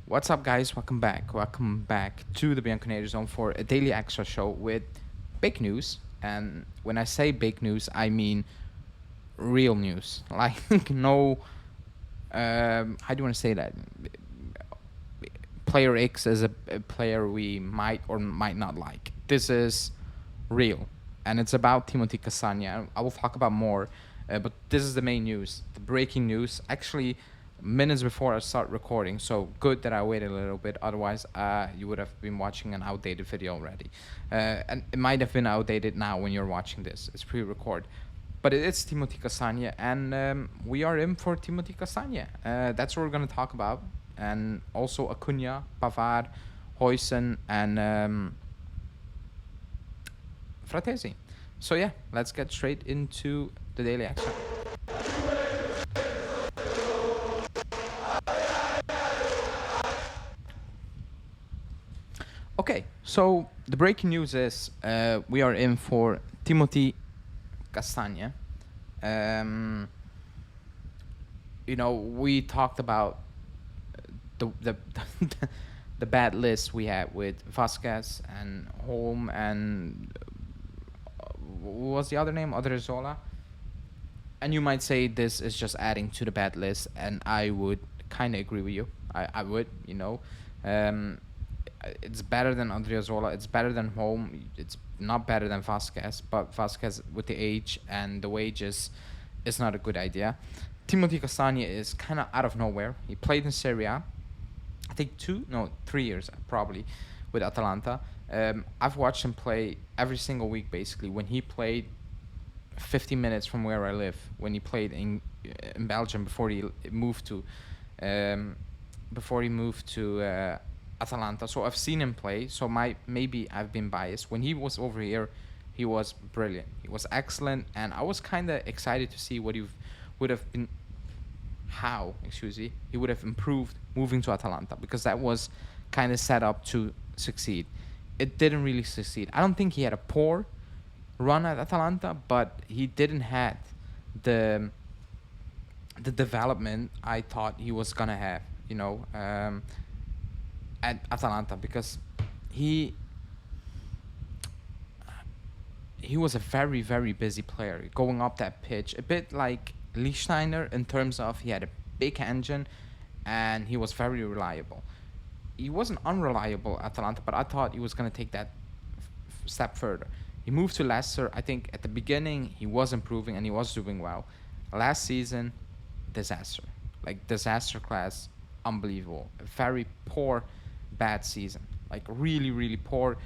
What's up, guys? Welcome back. Welcome back to the Bianconator Zone for a daily extra show with big news. And when I say big news, I mean real news. Like, no, how do you want to say that? Player X is a player we might or might not like. This is real. And it's about Timothy Castagne. I will talk about more, but this is the main news, the breaking news. Actually, minutes before I start recording, so good that I waited a little bit. Otherwise, you would have been watching an outdated video already, and it might have been outdated now when you're watching this. It's pre-record, but it's Timothy Castagne, and we are in for Timothy Castagne. That's what we're gonna talk about, and also ACUNA, PAVARD, Huijsen, and Fratesi. So yeah, let's get straight into the daily action. Okay, so the breaking news is we are in for Timothy Castagne. Um, we talked about the the bad list we had with Vasquez and Holm and what was the other name? Odriozola. And you might say this is just adding to the bad list, and I would kind of agree with you. I would, Um, it's better than Odriozola. It's better than Holm. It's not better than Vasquez, but Vasquez with the age and the wages is not a good idea. Timothy Castagne is kind of out of nowhere. He played in Serie A, I think 3 years probably, with Atalanta. I've watched him play every single week basically. When he played 50 minutes from where I live, when he played in Belgium before he moved to Atalanta. So I've seen him play. So maybe I've been biased. When he was over here, he was brilliant. He was excellent, and I was kind of excited to see what he would have been. He would have improved moving to Atalanta, because that was kind of set up to succeed. It didn't really succeed. I don't think he had a poor run at Atalanta, but he didn't have the development I thought he was gonna have. At Atalanta, because he was a very, very busy player going up that pitch, a bit like Lichtsteiner in terms of he had a big engine and he was very reliable. He wasn't unreliable at Atalanta, but I thought he was going to take that step further. He moved to Leicester. I think at the beginning he was improving and he was doing well. Last season, disaster. Like disaster class, unbelievable. A very poor, bad season. Like really, really poor.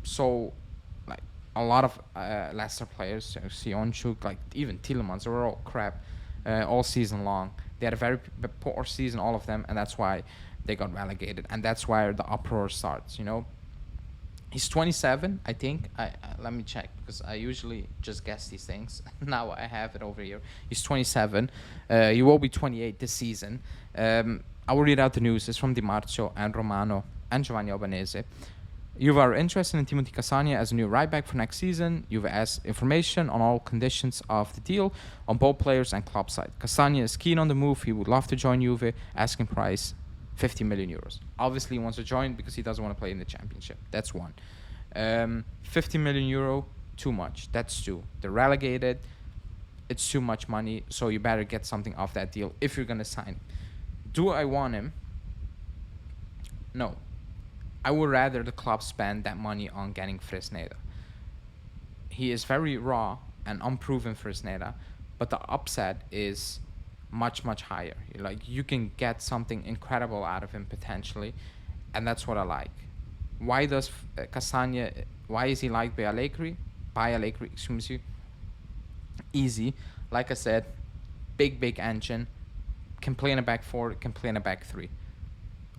So, like a lot of Leicester players, Sionchuk, like even Tielemans, they were all crap all season long. They had a very poor season, all of them, and that's why they got relegated. And that's why the uproar starts, He's 27, I think. Let me check, because I usually just guess these things. Now I have it over here. He's 27. He will be 28 this season. I will read out the news. It's from Di Marzio and Romano and Giovanni Albanese. You are interested in Timothy Castagne as a new right back for next season. You've asked information on all conditions of the deal on both players and club side. Castagne is keen on the move. He would love to join Juve. Asking price 50 million euros. Obviously, he wants to join because he doesn't want to play in the championship. That's one. 50 million euro, too much. That's two. They're relegated. It's too much money, so you better get something off that deal if you're going to sign him. Do I want him? No. I would rather the club spend that money on getting Fresneda. He is very raw and unproven Fresneda, but the upside is much, much higher. Like, you can get something incredible out of him potentially, and that's what I like. Why does Castagne, why is he liked by Allegri? Excuse me. Easy. Like I said, big engine. Can play in a back four, can play in a back three.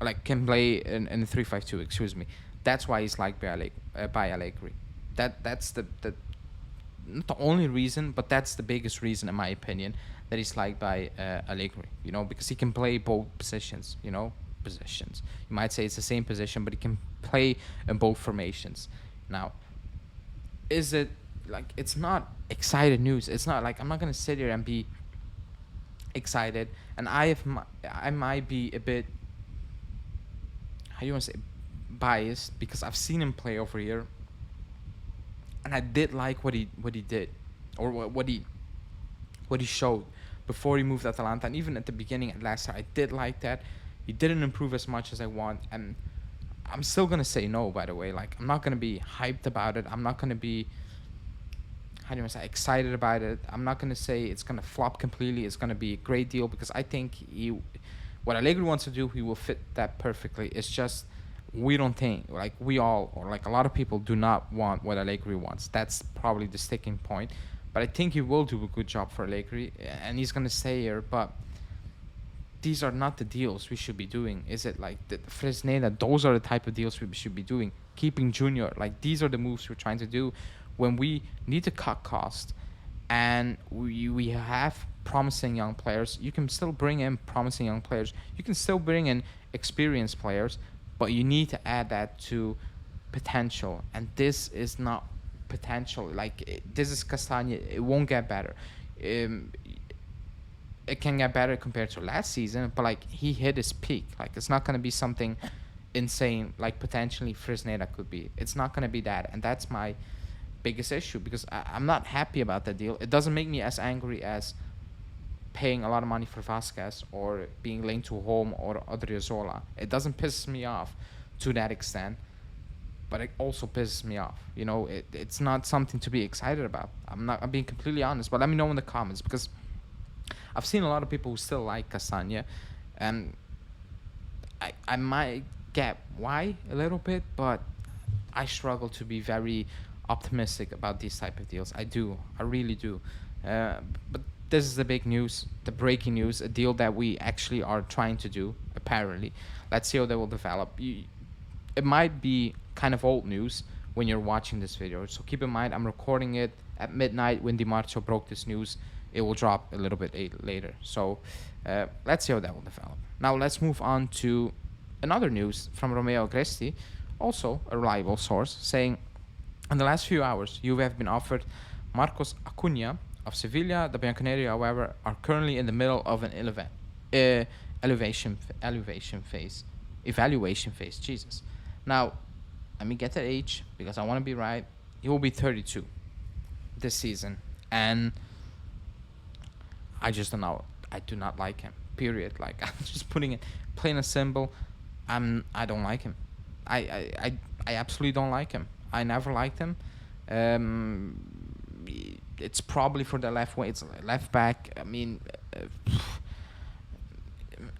Like, can play in a 3-5-2, excuse me. That's why he's liked by Allegri. That's the not the only reason, but that's the biggest reason, in my opinion, that he's liked by Allegri. Because he can play both positions. Positions. You might say it's the same position, but he can play in both formations. Now, is it like, it's not excited news? It's not like, I'm not gonna sit here and be excited, and I might be a bit do you want to say, biased because I've seen him play over here, and I did like what he did, or what he showed before he moved to Atalanta, and even at the beginning at last year, I did like that. He didn't improve as much as I want, and I'm still gonna say no. By the way, like I'm not gonna be hyped about it. I'm not gonna be, how do you say, excited about it. I'm not gonna say it's gonna flop completely. It's gonna be a great deal because I think what Allegri wants to do, he will fit that perfectly. It's just we don't think, like we all, or like a lot of people do not want what Allegri wants. That's probably the sticking point. But I think he will do a good job for Allegri, and he's gonna stay here. But these are not the deals we should be doing. Is it like the Fresneda? Those are the type of deals we should be doing. Keeping Junior, like these are the moves we're trying to do when we need to cut cost, and we have promising young players. You can still bring in promising young players. You can still bring in experienced players, but you need to add that to potential. And this is not potential. Like this is Castagne. It won't get better. It can get better compared to last season, but like he hit his peak. Like it's not gonna be something insane like potentially Fresneda could be. It's not gonna be that, and that's my biggest issue because I'm not happy about that deal. It doesn't make me as angry as paying a lot of money for Vasquez or being linked to Home or Odriozola. It doesn't piss me off to that extent, but it also pisses me off. You know, it's not something to be excited about. I'm being completely honest, but let me know in the comments because I've seen a lot of people who still like Castagne, and I might get why a little bit, but I struggle to be very optimistic about these type of deals. I really do. But this is the big news, the breaking news, a deal that we actually are trying to do, apparently. Let's see how they will develop. It might be kind of old news when you're watching this video, so keep in mind I'm recording it at midnight when Di Marzio broke this news. It will drop a little bit later. So let's see how that will develop. Now let's move on to another news from Romeo Agresti, also a reliable source, saying in the last few hours, Juve have been offered Marcos Acuna of Sevilla. The Bianconeri, however, are currently in the middle of an evaluation phase. Jesus. Now, let me get that age because I want to be right. He will be 32 this season, and I just don't know. I do not like him. Period. Like I'm just putting it plain and simple. I don't like him. I absolutely don't like him. I never liked him. It's probably for the left wing. It's left back. I mean,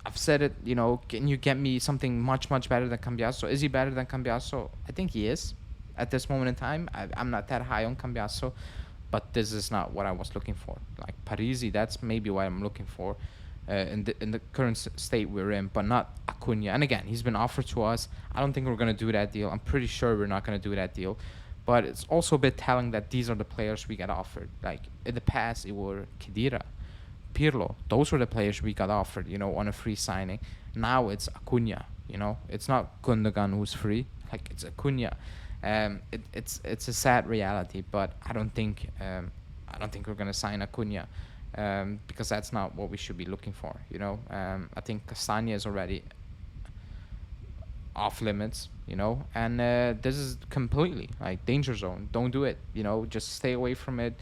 I've said it. You know, can you get me something much better than Cambiaso? Is he better than Cambiaso? I think he is. At this moment in time, I'm not that high on Cambiaso. But this is not what I was looking for. Like Parisi, that's maybe what I'm looking for in the current state we're in, but not Acuna. And again, he's been offered to us. I don't think we're going to do that deal. I'm pretty sure we're not going to do that deal. But it's also a bit telling that these are the players we got offered. Like in the past, it were Khedira, Pirlo. Those were the players we got offered, you know, on a free signing. Now it's Acuna, you know. It's not Gundogan who's free. Like it's Acuna. It's a sad reality, but I don't think we're gonna sign Acuna because that's not what we should be looking for. You know, I think Castagne is already off limits. You know, and this is completely like danger zone. Don't do it. You know, just stay away from it.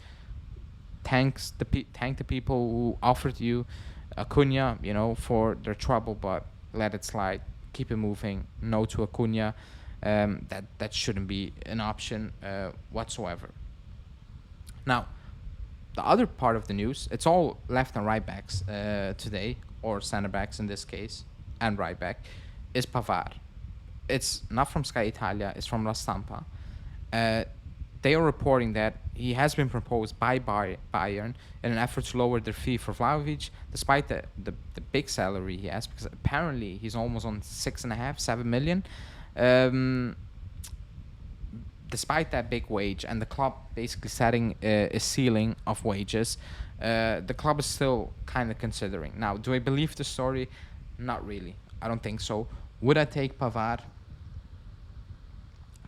Thank the people who offered you Acuna, you know, for their trouble, but let it slide. Keep it moving. No to Acuna. That shouldn't be an option whatsoever. Now, the other part of the news, it's all left and right backs today, or center backs in this case, and right back, is Pavard. It's not from Sky Italia, it's from La Stampa. They are reporting that he has been proposed by Bayern in an effort to lower their fee for Vlahovic, despite the big salary he has, because apparently he's almost on 6.5, 7 million. Despite that big wage and the club basically setting a ceiling of wages, the club is still kind of considering. Now, do I believe the story? Not really. I don't think so. Would I take Pavard?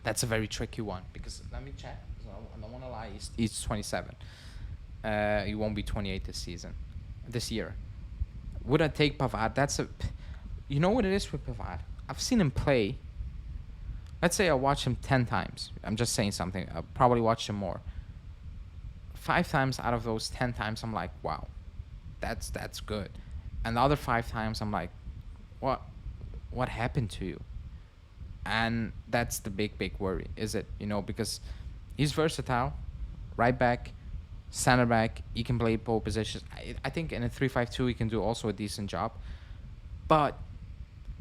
That's a very tricky one because let me check. I don't want to lie. He's 27. He won't be 28 this year. Would I take Pavard? You know what it is with Pavard? I've seen him play. Let's say I watch him 10 times. I'm just saying something. I'll probably watch him more. 5 times out of those 10 times, I'm like, wow, that's good. And the other 5 times, I'm like, what what happened to you? And that's the big worry, is it? Because he's versatile, right back, center back. He can play both positions. I think in a 3-5-2 he can do also a decent job. But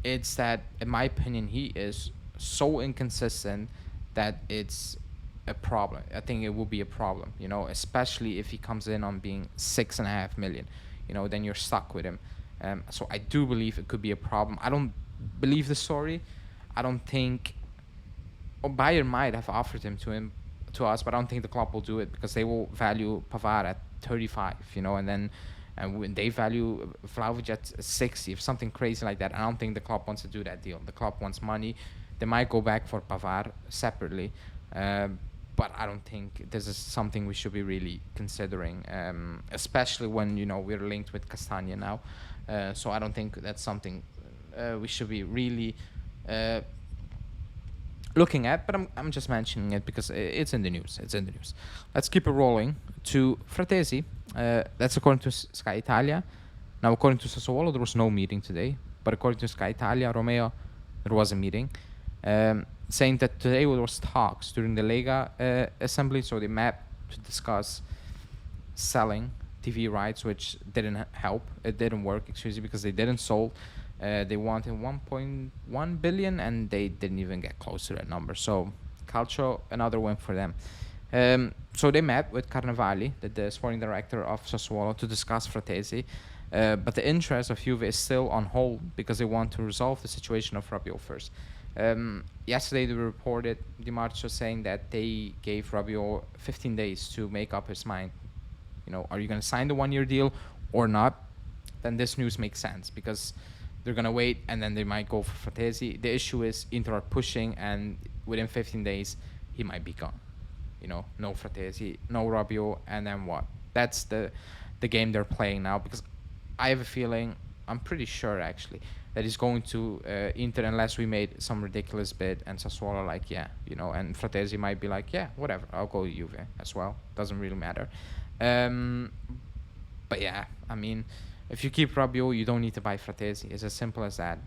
it's that, in my opinion, he is so inconsistent that it's a problem. I think it will be a problem, especially if he comes in on being 6.5 million. Then you're stuck with him. So I do believe it could be a problem. I don't believe the story. I don't think. Or Bayern might have offered him to us, but I don't think the club will do it because they will value Pavard at 35, and then when they value Vlahovic at 60, if something crazy like that. I don't think the club wants to do that deal. The club wants money. They might go back for Pavard separately, but I don't think this is something we should be really considering, especially when we're linked with Castagne now. So I don't think that's something we should be really looking at. But I'm just mentioning it because it's in the news. It's in the news. Let's keep it rolling to Frattesi. That's according to Sky Italia. Now, according to Sassuolo, there was no meeting today, but according to Sky Italia, Romeo, there was a meeting. Saying that today there was talks during the Lega assembly, so they met to discuss selling TV rights, which didn't help. It didn't work, because they didn't sold. They wanted 1.1 billion, and they didn't even get close to that number. So Calcio, another win for them. So they met with Carnevali, the sporting director of Sassuolo, to discuss Frattesi. But the interest of Juve is still on hold because they want to resolve the situation of Rabiot first. Yesterday they reported Di Marzio saying that they gave Rabiot 15 days to make up his mind. Are you going to sign the 1-year deal or not? Then this news makes sense because they're going to wait and then they might go for Frattesi. The issue is Inter are pushing, and within 15 days he might be gone. No Frattesi, no Rabiot, and then what? That's the game they're playing now, because I have a feeling, I'm pretty sure actually, that he's going to Inter unless we made some ridiculous bid and Sassuolo like, yeah, and Frattesi might be like, yeah, whatever, I'll go Juve as well. Doesn't really matter. But yeah, I mean, if you keep Rabiot, you don't need to buy Frattesi. It's as simple as that.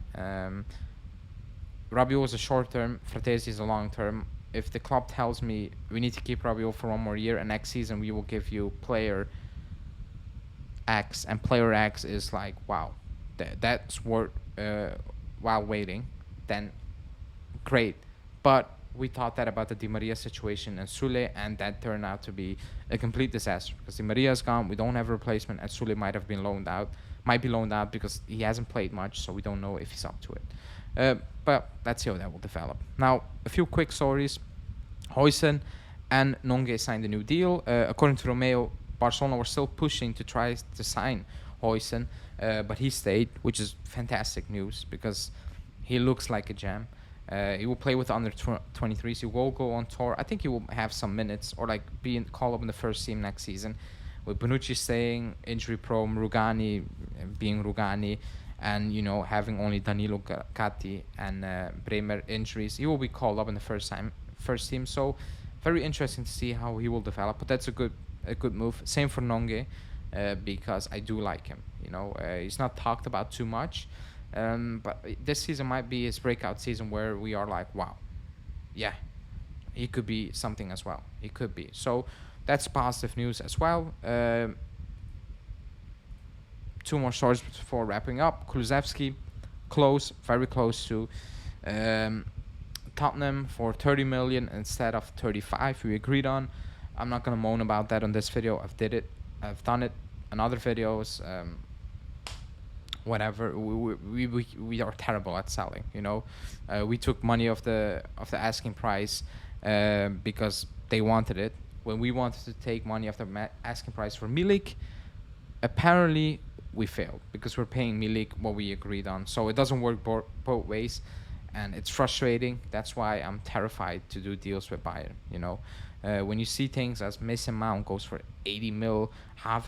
Rabiot is a short term, Frattesi is a long term. If the club tells me we need to keep Rabiot for 1 more year and next season we will give you player X, and player X is like, wow, that's worth while waiting, then great. But we thought that about the Di Maria situation and Sule, and that turned out to be a complete disaster because Di Maria is gone. We don't have a replacement, and Sule might be loaned out because he hasn't played much, so we don't know if he's up to it. But let's see how that will develop. Now, a few quick stories. Huijsen and Nonge signed a new deal. According to Romeo, Barcelona were still pushing to try to sign Huijsen, but he stayed, which is fantastic news because he looks like a gem. He will play with under 23s. He will go on tour. I think he will have some minutes or be called up in the first team next season. With Bonucci staying, injury prone, Rugani being Rugani, and having only Danilo Gatti and Bremer injuries, he will be called up in the first team. So very interesting to see how he will develop. But that's a good move. Same for Nonge, because I do like him. He's not talked about too much. But this season might be his breakout season where we are like, wow, yeah, he could be something as well. He could be. So that's positive news as well. 2 more stories before wrapping up. Kulusevski, very close to Tottenham for 30 million instead of 35 we agreed on. I'm not going to moan about that on this video. I've done it in other videos. Whatever, we are terrible at selling. We took money off the asking price because they wanted it. When we wanted to take money off the asking price for Milik, apparently we failed because we're paying Milik what we agreed on. So it doesn't work both ways, and it's frustrating. That's why I'm terrified to do deals with Bayern. When you see things as Mason Mount goes for 80 mil, Kai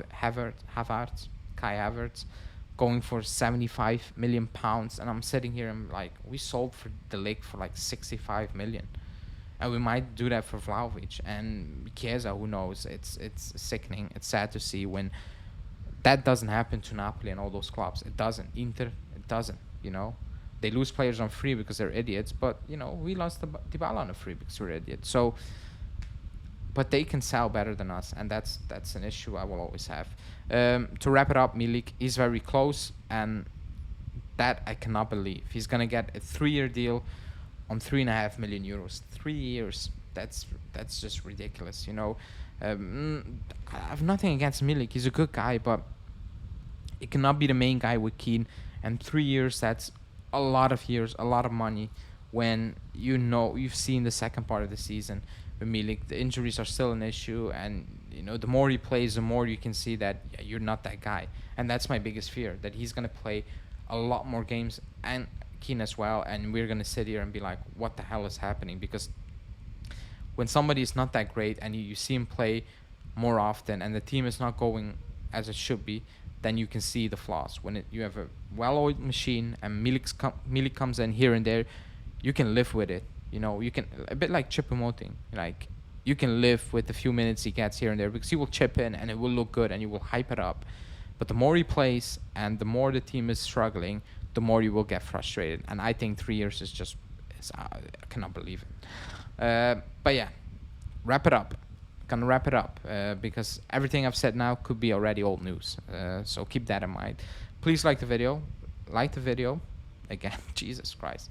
Havertz. going for 75 million pounds, and I'm sitting here and like, we sold for the Ligt for like 65 million, and we might do that for Vlahovic and Chiesa. Who knows? It's sickening. It's sad to see when that doesn't happen to Napoli and all those clubs. It doesn't. Inter, it doesn't. You know, they lose players on free because they're idiots. But you know, we lost Dybala on a free because we're idiots. So, but they can sell better than us, and that's an issue I will always have. To wrap it up, Milik is very close, and that I cannot believe. He's gonna get a 3-year deal on 3.5 million euros. 3 years. That's just ridiculous. You know, I have nothing against Milik. He's a good guy, but it cannot be the main guy with Keane. And 3 years, that's a lot of years, a lot of money. When you know you've seen the second part of the season with Milik, the injuries are still an issue, and you know the more he plays, the more you can see that you're not that guy. And that's my biggest fear, that he's gonna play a lot more games, and Keane as well, and we're gonna sit here and be like, what the hell is happening? Because when somebody is not that great and you see him play more often and the team is not going as it should be, then you can see the flaws. When you have a well-oiled machine and Milik comes in here and there, you can live with it. You know, you can, a bit like Choupo-Moting, like you can live with the few minutes he gets here and there because he will chip in and it will look good and you will hype it up. But the more he plays and the more the team is struggling, the more you will get frustrated. And I think 3 years is just, I cannot believe it. But yeah, wrap it up. Gonna wrap it up because everything I've said now could be already old news. So keep that in mind. Please like the video. Like the video. Again, Jesus Christ.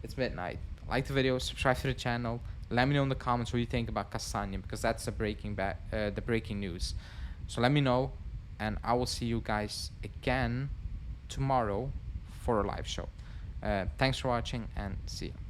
It's midnight. Like the video. Subscribe to the channel. Let me know in the comments what you think about Castagne, because that's the breaking news. So let me know, and I will see you guys again tomorrow for a live show. Thanks for watching, and see you.